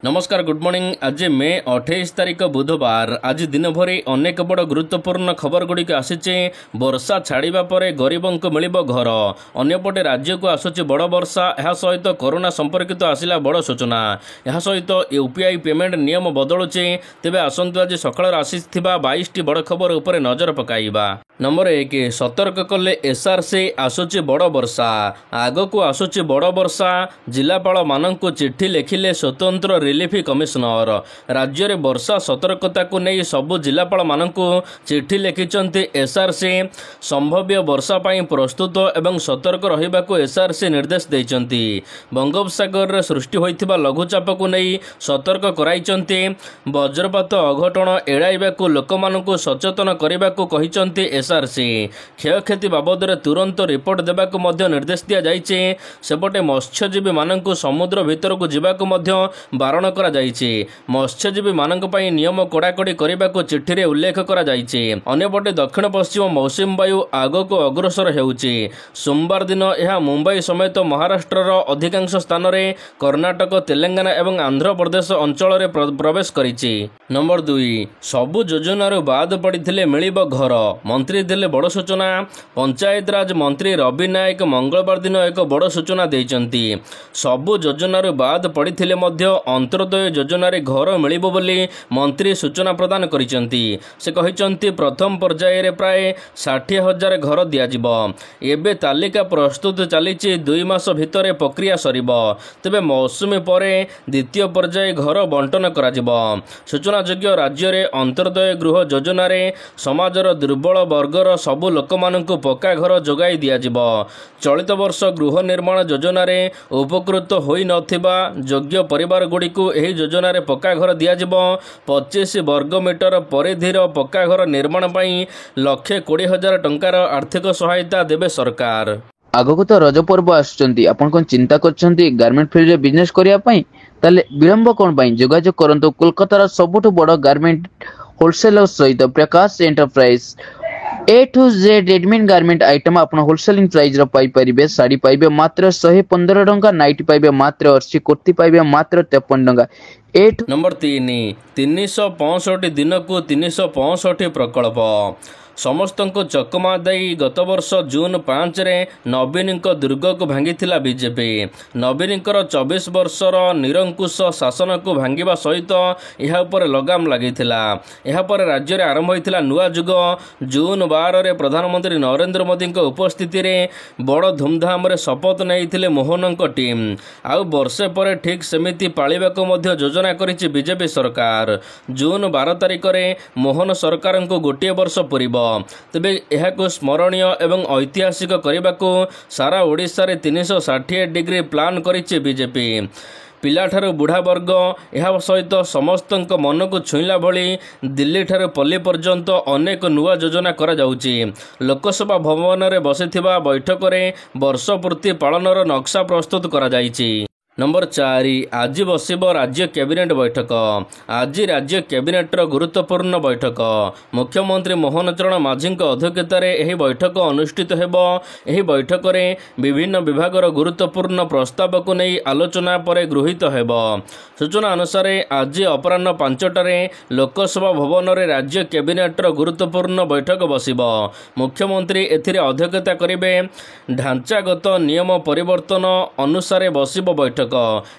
नमस्कार good morning. आज मे 28 तारिख बुधवार। आज दिन भर अनेक बड़ गुरुत्वपूर्ण खबर गुड़िक आसीचे। वर्षा छाड़ा पर गरीबों को मिल घर। अंपटे राज्य को आसूची बड़ वर्षा। यह सहित कोरोना संपर्कित आसला बड़ सूचना। यह सहित यूपीआई पेमेंट नियम बदलुचे। तेबे आसतु आज सकाळ आसी 22 बड़ खबर उपर नजर पकाइबा। नंबर 1 सतर्क कले एसआरसी आसूची बड़ वर्षा। आगक आसूची बड़ वर्षा। जिलापाल मानक चिठी लिखिले स्वतंत्र रिलीफ कमिशनर। राज्य में वर्षा सतर्कता को नहीं सबु जिलापाल मानक चिठी लिखिं एसआरसी। संभाव्य वर्षा पाई प्रस्तुत एवं सतर्क रहिबा को एसआरसी निर्देश देइचंती। बंगोपसागर रे सृष्टि होइथिबा लघुचाप को नहीं सतर्क कराइचंती। वज्रपात अघटन एड़ाइबा को लोकमानकु सचेतन करने को कहिचंती एसआरसी। क्षयक्षति बाबद में तुरंत रिपोर्ट देबा को मध्य निर्देश दिया जाइछे। सेपटे मत्स्यजीवी मानकु समुद्र भीतर को जीवा को मध्य बारण करा जाइछे। मत्स्यजीवी मानक पई नियम कड़ाकड़ी करने को चिठी रे उल्लेख करा जाइछे। अन्यपटे दक्षिण पश्चिम मौसुमी वायु आगक अग्रसर हेउछि। सोमवार दिन यह मुंबई समेत महाराष्ट्र अधिकांश स्थान में कर्णाटक तेलंगाना एवं आंध्र प्रदेश अंचल में प्रवेश करिछि। नंबर 2 सबु योजनार बाद पड़िथिले मिलिब घर। मंत्री देले बड़ सूचना। पंचायत राज मंत्री रवि नायक मंगलवार दिन एक बड़ सूचना देइचंती। सबु योजनार बाद पड़िथिले मध्य अंत्योदय योजन घर मिल मंत्री सूचना प्रदान करिसेंती। से कहिसेंती प्रथम पर्यायर प्राय 60,000 घर दियाजिबो। एबे तालिका प्रस्तुत चलीछि। 2 मास भितर प्रक्रिया सरिबो। तेबे मौसुमी परे द्वितीय पर्याय घर बंटन कराजिबो। सूचनायोग्य राज्य में अंत्योदय गृह योजन समाजर दुर्बल वर्गर सबु लोकमानंकु पक्का घर जोगाई दियाजिबो। चलित वर्ष गृह निर्माण योजन उपकृत होई नथिबा योग्य परिवार गुड़ी को एही योजना रे पक्का घर दियाजिबो। 25 वर्ग मीटर परिधिर पक्का घर निर्माण पाई 1,20,000 टंकार आर्थिक सहायता देबे सरकार। आगको तो रज पर्व आसुचंती। आपण कोन चिंता करछंती गारमेंट फील्ड रे बिजनेस करिया पई? ताले विलंब कोन पई? जोगाजोग करंतो कोलकातार सबुठु बड़ गारमेंट होलसेलर सहित Prakash enterprise. A to Z readymade garment item आपण होलसेलिंग प्राइस रो पाई परिबे। साड़ी पाइबे मात्र 115 टंका। नाइट पाइबे मात्र 80। कुर्ती पाइबे मात्र 53 टंका। नंबर 3 365 दिन को 365 प्रकल्प। समस्त को चकमा दई गत वर्ष जून 5 रे नवीन दुर्ग को भांगी बीजेपी। नवीन 24 वर्षर निरंकुश शासन को भांगा सहित यह लगाम लगी। यापर राज्य में आरंभ होता नुआ जुग। जून 12 रे प्रधानमंत्री नरेंद्र मोदी उपस्थिति रे बड़ धूमधाम रे शपथ नहीं मोहन टीम। आउ वर्षे पर ठीक सेमिति पालिबा को मध्य योजना करिछि बीजेपी सरकार। जून 12 तारिख रे मोहन सरकार को गोटे वर्ष पूर्व। तेबे यह स्मरणीय एवं ऐतिहासिक करने को सारा ओडिशा रे 360 डिग्री प्लान करिछि बीजेपी। पिलाठार बुढ़ा वर्ग यह सहित समस्त मन को छुईला भली दिल्ली ठार पल्ली पर्यंत अनेक नुआ योजना करा जाउछि। लोकसभा भवन में बसिथिबा बैठक रे वर्ष पूर्ति पालनर नक्शा प्रस्तुत करा जाइछि। नंबर 4 आज बसिब राज्य कैबिनेट बैठक। आज राज्य कैबिनेटर गुरुत्वपूर्ण बैठक। मुख्यमंत्री मोहन चरण माझी अध्यक्षतार यह बैठक अनुष्ठित हेबो। एही बैठक रे विभिन्न विभागर गुरुत्वपूर्ण प्रस्ताव को नहीं आलोचना पर गृहीत हेबो। सूचना अनुसार आज अपराह्न 5टारे लोकसभा भवन में राज्य कैबिनेटर गुरुत्वपूर्ण बैठक बसिब। मुख्यमंत्री एथिरे अध्यक्षता करिवे। ढांचागत नियम परिवर्तन अनुसार बसिब बैठक।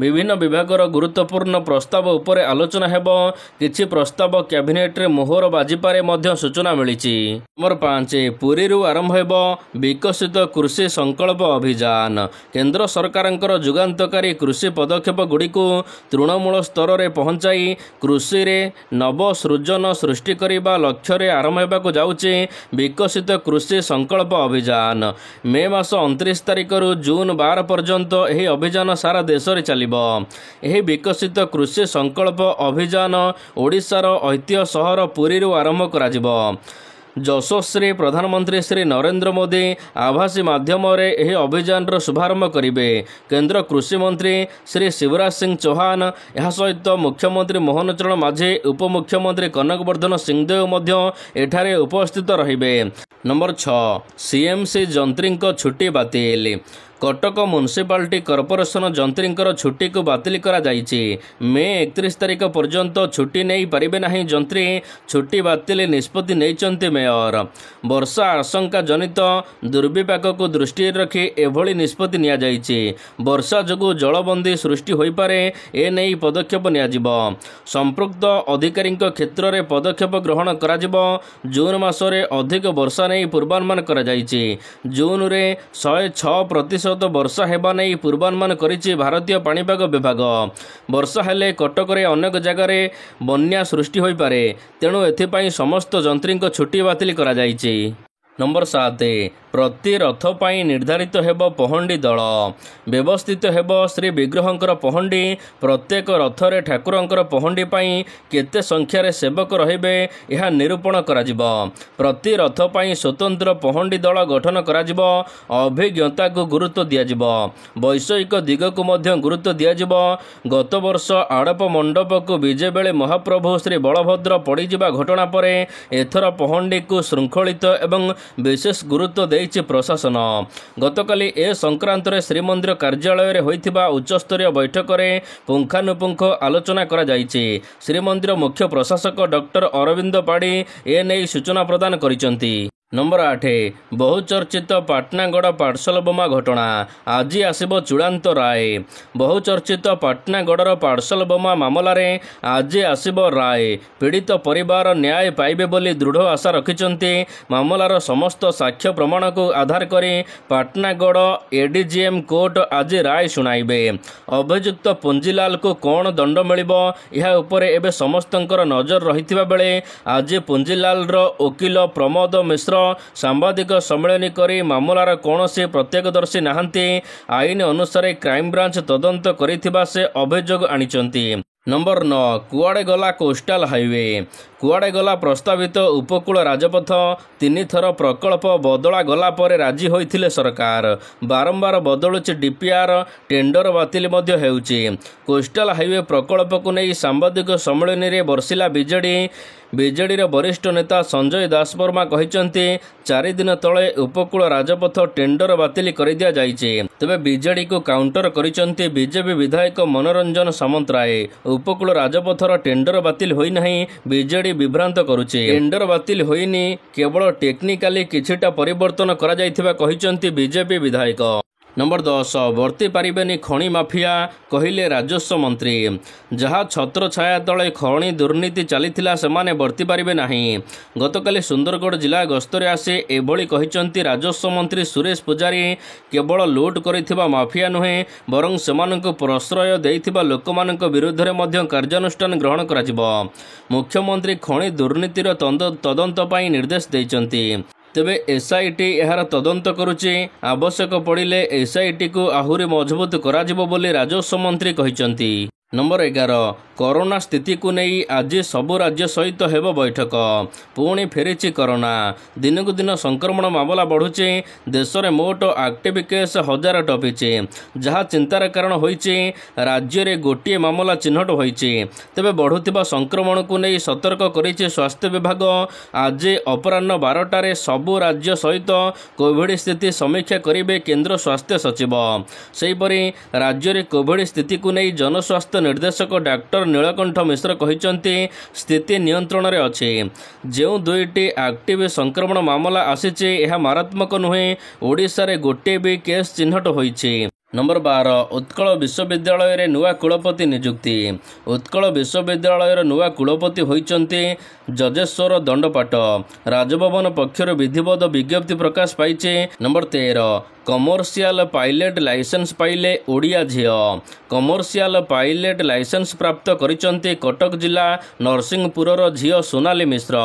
विभिन्न विभागर गुरुत्वपूर्ण प्रस्ताव उपर आलोचना हेबो। किछि प्रस्ताव कैबिनेट रे मोहर बाजिपारे मध्य सूचना मिलिछि। नंबर 5 पुरी रु आरंभ हेबो विकसित कृषि संकल्प अभियान। केंद्र सरकारंकर जुगान्तकारी कृषि पदक्षेप गुड़ी को तृणमूल स्तर रे पहुंचाई कृषि रे नव सृजन सृष्टि करिबा लक्ष्य रे आरंभ हेबाको जाउछि विकसित कृषि संकल्प अभियान। मे मास 29 तारिख रु जून 12 पर्यंत एही अभियान सारा देश रे चलिबो। एही विकसित कृषि संकल्प अभियान ओडिशार ऐतिह्य सहर पुरी रु आरंभ कराजिबो। यशस्वी प्रधानमंत्री श्री नरेंद्र मोदी आभासी माध्यम यह अभियान शुभारंभ करेंगे। केंद्र कृषि मंत्री श्री शिवराज सिंह चौहान यह सहित मुख्यमंत्री मोहन चरण माझी उपमुख्यमंत्री कनकवर्धन सिंहदेव एठारे उपस्थित रहिबे। नंबर 6 सीएमसी जंत्री छुट्टी बातिल। कटक म्युनिसिपालिटी कॉर्पोरेशन जंत्रींकर छुट्टी को बातिल करा जाइछि। मे 31 तारिख पर्यंत छुट्टी नहीं पारिबे नाही जंत्री। छुट्टी बातिल निष्पत्ति नैचंती मेयर। वर्षा आशंका जनित दुर्विपाक को दृष्टि रखी एभली निष्पत्ति निया जाइछि। वर्षा जोगु जलबंदी सृष्टि होई पारे ए नै पदक्षेप नियाजिबो। संपृक्त अधिकारी क्षेत्र में पदक्षेप ग्रहण कराजिबो। जून मासरे अधिक वर्षा नहीं पूर्वानुमान करा जाइछि। जून रे 106% वर्षा हेबा नहीं पूर्वानुमान करिछि भारतीय पाणीपाग विभाग। वर्षा हेले कटक रे अनेक जगार बन्या सृष्टि होई पारे, तेणु एथिपाई समस्त जंत्री छुट्टी बातिल करा जाइछि। नंबर 7 प्रति रथ पाई निर्धारित हेब पहंडी दल। व्यवस्थित हेब श्री विग्रहंकर पहंडी। प्रत्येक रथरे ठाकुरंकर पहंडी पाई केते संख्यार सेवक रहिबे यह निरूपण कराजिबो। प्रति रथ पाई स्वतंत्र पहंडी दल गठन कराजिबो। अभिज्ञता को गुरुत्व दियाजिबो। वैषयिक दिग को मध्य गुरुत्व दियाजिबो। गत वर्ष आड़प मंडप को विजे बेले महाप्रभु श्री बलभद्र पड़ीजिबा घटना परे एथर पहंडी को श्रृंखलित एवं विशेष गुरुत्व देइछि प्रशासन। गतकाली ए संक्रांत रे श्रीमंदिर कार्यालय रे होइथिबा उच्चस्तरीय बैठक रे पुंखानुपुंख आलोचना करा जाइछि। श्रीमंदिर मुख्य प्रशासक डॉक्टर अरविंद पाड़ी ए नै सूचना प्रदान करिसंती। नंबर 8 बहुचर्चित पाटनागड़ पार्सल बोमा घटना। आज आसिबो चूड़ांत राय। बहुचर्चित पाटनागड़र पार्सल बोमा मामला रे आज आसिबो राय। पीड़ित परिवार न्याय पाइबे बोली दृढ़ आशा रखिचंती। मामलार समस्त साक्ष्य प्रमाण को आधार करी पाटनागड़ एडीजीएम कोर्ट आज राय सुनाइबे। अभियुक्त पुंजीलाल को कौन दंड मिलिबो यह उपरे एबे समस्तंकर नजर रहिथिबा बेले आज पुंजीलाल रो वकील प्रमोद मिश्र सांबादिक सम्मेलन करी मामलार कौन से प्रत्यक्षदर्शी नाहंती। आईन अनुसार क्राइमब्रांच तदंत करिथिबा से अभियोग आनिचंती। नंबर 9 कुआड़े गला कोस्टाल हाईवे। कुआड़े गला प्रस्तावित उपकूल राजपथ। 3 थर प्रकल्प बदला गला पर राजी होइथिले सरकार। बारंबार बदलुछि डीपीआर। टेंडर बातिल मध्य हेउछि। कोस्टाल हाईवे प्रकल्प को नहीं सांबादिक सम्मेलन रे बर्षिला बीजेडी वरिष्ठ नेता संजय दासवर्मा कहिचंती 4 दिन तले उपकूल राजपथ टेंडर बातिल कर दिया जाइछि। तबे बीजेडी को काउंटर करिचंती बीजेपी विधायक मनोरंजन सामंतराय। उपकूल राजपथर टेंडर बातिल होई नाही, बीजेडी विभ्रांत करुछि। टेंडर बातिल होइनी, केवल टेक्निकाली किछिटा परिवर्तन करा जाइथिबा कहिचंती बीजेपी विधायक। नंबर 10 वर्ती पारिबेनी खणी माफिया कहिले राजस्व मंत्री। जहाँ छत्र छाया तले खणी दुर्नीति चलीथिला सेमाने वर्ती पारिबे नाही। गतकाली सुंदरगढ़ जिला गस्तरे आसी एभली कहिचंती राजस्व मंत्री सुरेश पुजारी। केवल लूट करिथिबा माफिया नुहे, बरं सेमानंको प्रश्रय देइथिबा लोकमानंको विरुद्ध रे मध्य कार्यानुष्ठान ग्रहण कराजिबो। मुख्यमंत्री खणी दुर्नीतिर तदंत पाई निर्देश देइचंती। तेबे एसआईटी यार तदंत करुछि। आवश्यक पड़िले एसआईटी को आहुरी मजबूत कराजिबो बोली राजस्व मंत्री कहिचंती। नंबर 11 कोरोना स्थिति को नहीं आज सबु राज्य सहित हेब बैठक। पुणी फेरिछि कोरोना। दिन को दिन संक्रमण मामला बढ़ुछि। देश में मोट एक्टिव केस 1000 टपिछि, जहाँ चिंतार कारण होइछि। राज्य रे गोटिए मामला चिन्हट होइछि। तेबे बढ़ुथिबा संक्रमण को नहीं सतर्क करिछि स्वास्थ्य विभाग। आज अपराह्न 12टारे सबु राज्य सहित कोविड स्थिति समीक्षा करिबे केंद्र स्वास्थ्य सचिव। सेहिपरि राज्य रे कोविड स्थिति को नहीं जनस्वास्थ्य निर्देशक डॉक्टर नीलकंठ मिश्र कहिचंती स्थिति नियंत्रण रे अछि। जो 2टी एक्टिव संक्रमण मामला आसीछि यह मारात्मक नुहे। ओडिशा रे गोटे भी केस चिन्हट होइछि। नंबर 12 उत्कल विश्वविद्यालय रे नुआ कुलपति नियुक्ति। उत्कल विश्वविद्यालय नुआ कुलपति होइचंती जजेश्वर दंडपाट। राजभवन पक्षर विधिवत विज्ञप्ति प्रकाश पाइछे। नंबर 13 कमर्शियल पायलट लाइसेंस पाइले ओडिया झियो। कमर्शियल पायलट लाइसेंस प्राप्त करिचंती कटक जिला नरसिंहपुरर झियो सोनाली मिश्र।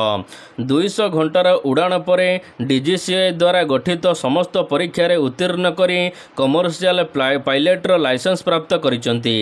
200 घंटार उड़ान परे डीजीसीए द्वारा गठित समस्त परीक्षा रे उत्तीर्ण करी कमर्शियल पायलटर लाइसेंस प्राप्त करिचंती।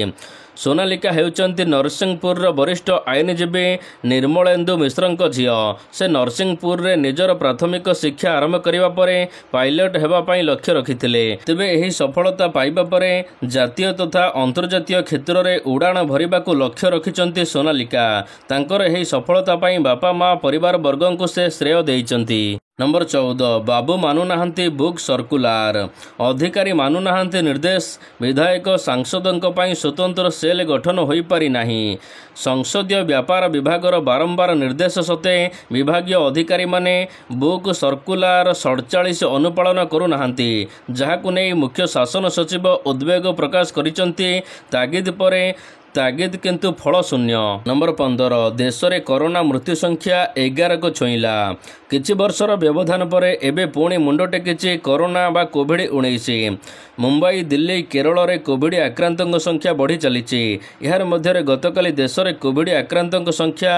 सोनालिका हेउचंती नरसिंहपुर वरिष्ठ आईनजीवी निर्मलेन्दु मिश्रଙ୍କ झियो। से नरसिंहपुर रे निजर प्राथमिक शिक्षा आरंभ करिबा परे पायलट हेबा पई लक्ष्य रखिथिले। तेबे एही सफलता पाइबा परे जातीय तथा अंतर्जातीय क्षेत्र रे उड़ाण भरिबाकू लक्ष्य रखिचंती सोनालिका। तांकर एही सफलता पई बापा माँ परिवार वर्गंकु से श्रेय देइचंती। नंबर 14 बाबू मानुनाहांती बुक सर्कुलार अधिकारी मानुनाहांती निर्देश विधायक सांसदों पर स्वतंत्र सेल गठन हो पारि नाही। संसदीय व्यापार विभागर बारंबार निर्देश सत्वे विभागीय अधिकारी माने बुक सर्कुलार 47 अनुपालन करुनाहांती, जहाकु नहीं मुख्य शासन सचिव उद्वेग प्रकाश करिसंती। तागिद परे तागिद किंतु फल शून्य। नंबर 15 देश में कोरोना मृत्यु संख्या 11 को छुईला। किछि वर्षर व्यवधान पर एबे पुणी मुंड टेकिछि कोरोना बा कोविड-19। मुंबई दिल्ली केरल में कोविड आक्रांतों संख्या बढ़ी चली। यार मध्य गतकाली देश में कोविड आक्रांतों संख्या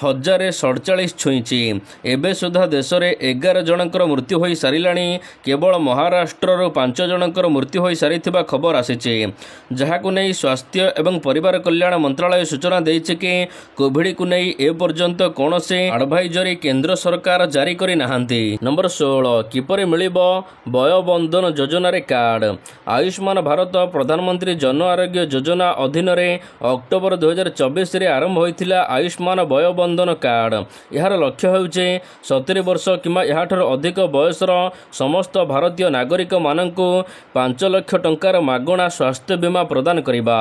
1047 छुईची। एबे सुधा देश में 11 जनकर मृत्यु हो सारिलाणी। केवल महाराष्ट्र 5 जनकर मृत्यु हो सारिथिबा खबर आसीची, जहाकु नहीं स्वास्थ्य एवं परिवार कल्याण मंत्रालय सूचना देइछि कि कोविड को नहीं ए पर्यंत कौनसी एडवाइजरी केंद्र सरकार जारी करि नाहांती। नंबर 16 किपरि मिलिबो वयोबंधन योजना रे कार्ड। आयुष्मान भारत प्रधानमंत्री जन आरोग्य योजना अधीन रे अक्टोबर 2024 रे आरंभ होइथिला आयुष्मान वयोबंधन कार्ड। यार लक्ष्य होउचे 70 वर्ष किंवा याठार अधिक बयसर समस्त भारतीय नागरिक माननकु 5 लाख टंकार मागणा स्वास्थ्य बीमा प्रदान करिबा।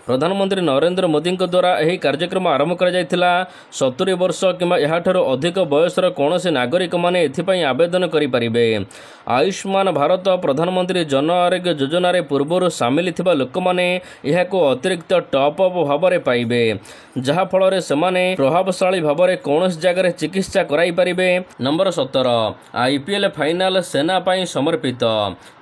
प्रधानमंत्री नरेंद्र मोदी द्वारा यह कार्यक्रम आरंभ करा जायथिला। 70 वर्ष किंवा याठार अधिक बयसर कौनसी नागरिक माने एथिपई आवेदन करि परिबे। आयुष्मान भारत प्रधानमंत्री जन आरोग्य योजना रे पूर्वरु सामिल थिबा लोक माने एहाको अतिरिक्त टॉप अप भाव में पाइबे, जहा फल रे सेमाने प्रभावशाली भाव में कौन जगह चिकित्सा कराई पारिबे। नंबर 17 आईपीएल फाइनाल सेना पाई समर्पित।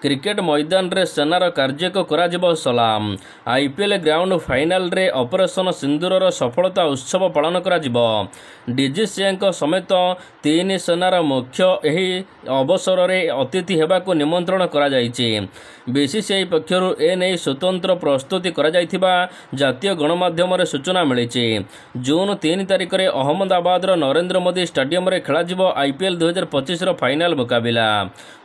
क्रिकेट मैदान रे सेनार कार्य को कराजिबो सलाम। आईपीएल ग्राउंड फाइनाल रे ऑपरेशन सिंदूर सफलता उत्सव पालन कराजिबो। डीजीसीए समेत 3 सेनार मुख्य एही अवसर रे अतिथि हेबाको निमंत्रण करा जायछि। बीसीसीआई पक्षरु एने स्वतंत्र प्रस्तुति करा जायथिबा जातीय गणमाध्यम रे सूचना मिलिछि। जून 3 तारिख रे अहमदाबाद नरेंद्र मोदी स्टेडियम रे खेलाजिबो आईपीएल 2025 रो फाइनाल मुकाबिला।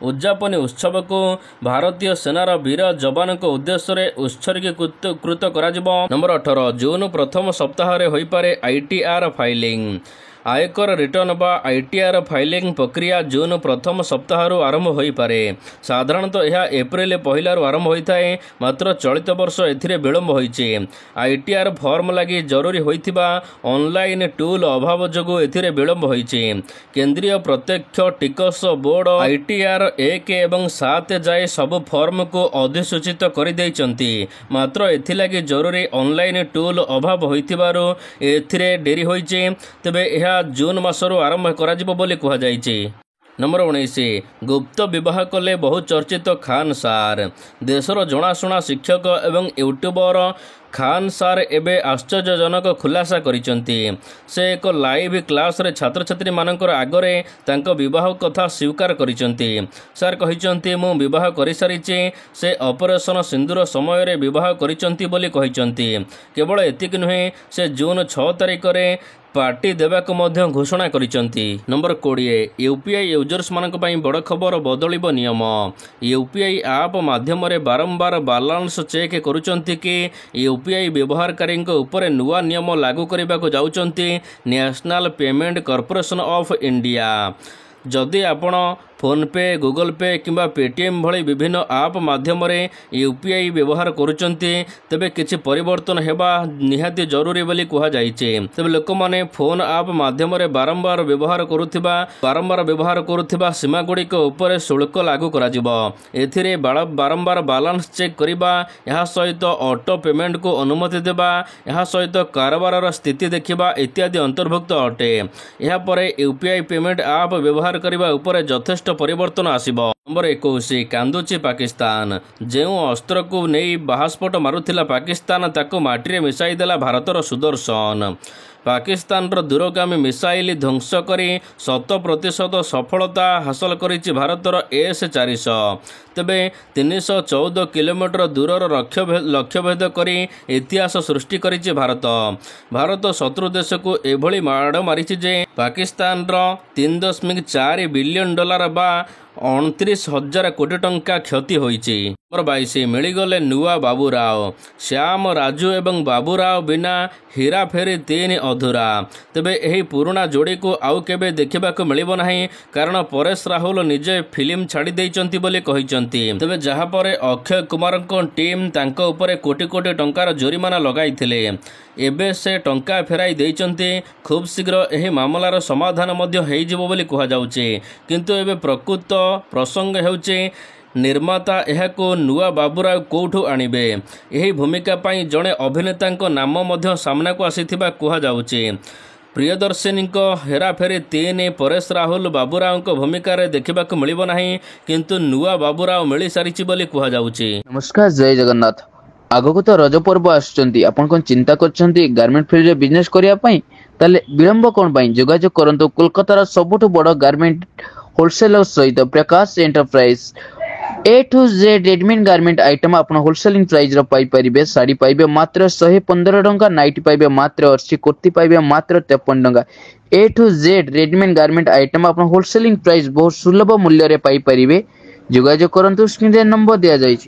उद्यापनी उत्सव को भारतीय सेनार वीर जवान को उद्देश्य रे उत्सर्गीकृत कराजिबो। नंबर 18 जून प्रथम सप्ताह रे होई पारे आईटीआर फाइलिंग। आयकर रिटर्न बा आईटीआर फाइलिंग प्रक्रिया जून प्रथम सप्ताह आरंभ हो पारे। साधारणतः यह एप्रिल 1 आरंभ होता है, मात्र चलित वर्ष एथिरे विलंब होइछि। आईटीआर फॉर्म लगी जरूरी होइथिबा ऑनलाइन टूल अभाव जोगु एथिरे विलंब होइछि। केंद्रीय प्रत्यक्ष टिकस बोर्ड आईटीआर 1 एवं 7 जाए सब फॉर्म को अधिसूचित कर दैछंती, मात्र एथिलागी जरूरी ऑनलाइन टूल अभाव होइथिबारु एथिरे डेरी होइछि। तेबे यह जून मासरू आरंभ कराजिबो बोली कुहा जायछि। नंबर 19 गुप्त विवाह कले बहुचर्चित खान सार। देशर जनाशुना शिक्षक एवं यूट्यूबर खान सार एबे आश्चर्यजनक खुलासा करिसंती। से एक लाइव क्लास रे छात्र छात्री मानकर आगरे तांको विवाह कथा स्वीकार करिसंती। सार कहिसंती मु विवाह करि सारिछि। से ऑपरेशन सिंदूर समय रे विवाह करिसंती बोली कहिसंती। केवल एतिक नुहे, से जून 6 तारिख रे पार्टी देवाको मध्य घोषणा करिसंती। नंबर 20 यूपीआई यूजर्स मानक पई बड़ खबर बदलिबो नियम। यूपीआई ऐप माध्यम रे बारंबार बैलेंस चेक करुचंती कि यूपीआई व्यवहारकारी ऊपर नुआ नियम लागू करने जाउचंती national payment corporation of India. जदि आपण फोन पे, गूगल पे किंबा पेटीएम भली विभिन्न ऐप माध्यम रे यूपीआई व्यवहार करुचंती, तेबे किछि परिवर्तन हेबा निहाती जरूरी बोली कुहा जायछि। तेबे लोक माने फोन ऐप माध्यम रे बारंबार व्यवहार करुथिबा सीमा गुडी को ऊपर शुल्क लागू करा जिवो। एथिरे बारंबार बैलेंस चेक करिबा, यहा सहित ऑटो पेमेंट को अनुमति देबा, यहा सहित कारोबार स्थिति देखिबा इत्यादि अंतर्भुक्त अटे। यहा परे यूपीआई पेमेंट ऐप व्यवहार करिबा ऊपर यथेष्ट परिवर्तन आसिबो। नंबर 21 कांदुची पाकिस्तान। जेउ अस्त्र को नहीं बाहास्फोट मारुथिला पाकिस्तान, ताको माटी रे मिसाई देला भारतर सुदर्शन। पाकिस्तान दूरगामी मिसाइल ध्वंस करी 100% सफलता हासिल करिछि भारतर S-400। तेबे 314 किलोमीटर दूरर लक्ष्यभेद करी इतिहास सृष्टि करिछि भारत शत्रु देश को एभली माड़ मारिछि जे पाकिस्तान $3.4 बिलियन बा 29,000 କୋଟି ଟଙ୍କା କ୍ଷତି ହୋଇଛି। ନମ୍ବର 22 ମିଳିଗଲେ ନୂଆ ବାବୁରାଓ। ଶ୍ୟାମ ରାଜୁ ଏବଂ ବାବୁରାଓ ବିନା ହେରାଫେରି 3 ଅଧୁରା। ତେବେ ଏହି ପୁରୁଣା ଯୋଡ଼ିକୁ ଆଉ କେବେ ଦେଖିବାକୁ ମିଳିବ ନାହିଁ, କାରଣ ପରେଶ ରାହୁଲ ନିଜେ ଫିଲ୍ମ ଛାଡ଼ି ଦେଇଛନ୍ତି ବୋଲି କହିଛନ୍ତି। ତେବେ ଯାହାପରେ ଅକ୍ଷୟ କୁମାରଙ୍କ ଟିମ୍ ତାଙ୍କ ଉପରେ କୋଟି କୋଟି ଟଙ୍କାର ଜୋରିମାନା ଲଗାଇଥିଲେ, ଏବେ ସେ ଟଙ୍କା ଫେରାଇ ଦେଇଛନ୍ତି। ଖୁବ୍ ଶୀଘ୍ର ଏହି ମାମଲାର ସମାଧାନ ମଧ୍ୟ ହୋଇଯିବ ବୋଲି କୁହାଯାଉଛି। କିନ୍ତୁ ଏବେ ପ୍ରକୃତ ପ୍ରସଙ୍ଗ ହେଉଛି ନିର୍ମାତା ଏହାକୁ ନୂଆ ବାବୁରାଓ କୋଉଠୁ ଆଣିବେ। ଏହି ଭୂମିକା ପାଇଁ ଜଣେ ଅଭିନେତାଙ୍କ ନାମ ମଧ୍ୟ ସାମ୍ନାକୁ ଆସିଥିବା କୁହାଯାଉଛି। ପ୍ରିୟଦର୍ଶିନୀଙ୍କ ହେରାଫେରି 3 ପରେଶ ରାହୁଲ ବାବୁରାଓଙ୍କ ଭୂମିକାରେ ଦେଖିବାକୁ ମିଳିବ ନାହିଁ, କିନ୍ତୁ ନୂଆ ବାବୁରାଓ ମିଳିସାରିଛି ବୋଲି କୁହାଯାଉଛି। ନମସ୍କାର, ଜୟ ଜଗନ୍ନାଥ। ଆଗକୁ ତ ରଜ ପର୍ବ ଆସୁଛନ୍ତି। ଆପଣ କ'ଣ ଚିନ୍ତା କରୁଛନ୍ତି ଗାର୍ମେଣ୍ଟ ଫିଲ୍ଡରେ ବିଜନେସ୍ କରିବା ପାଇଁ? ତାହେଲେ ବିଳମ୍ବ କ'ଣ ପାଇଁ? ଯୋଗାଯୋଗ କରନ୍ତୁ କୋଲକାତାର ସବୁଠୁ ବଡ଼ ଗାର୍ମେଣ୍ଟ ହୋଲସେଲର ସହିତ Prakash enterprise. A to Z readymade garment item ଆପଣ ହୋଲସେଲିଂ ପ୍ରାଇଜର ପାଇପାରିବେ। ଶାଢ଼ୀ ପାଇବେ ମାତ୍ର 115 ଟଙ୍କା, ନାଇଟି ପାଇବେ ମାତ୍ର 80, କୁର୍ତ୍ତି ପାଇବେ ମାତ୍ର 53 ଟଙ୍କା। A to Z readymade garment item ଆପଣ ହୋଲସେଲିଂ ପ୍ରାଇସ୍ ବହୁତ ସୁଲଭ ମୂଲ୍ୟରେ ପାଇପାରିବେ। ଯୋଗାଯୋଗ କରନ୍ତୁ, ସ୍କ୍ରିନରେ ନମ୍ବର ଦିଆଯାଇଛି।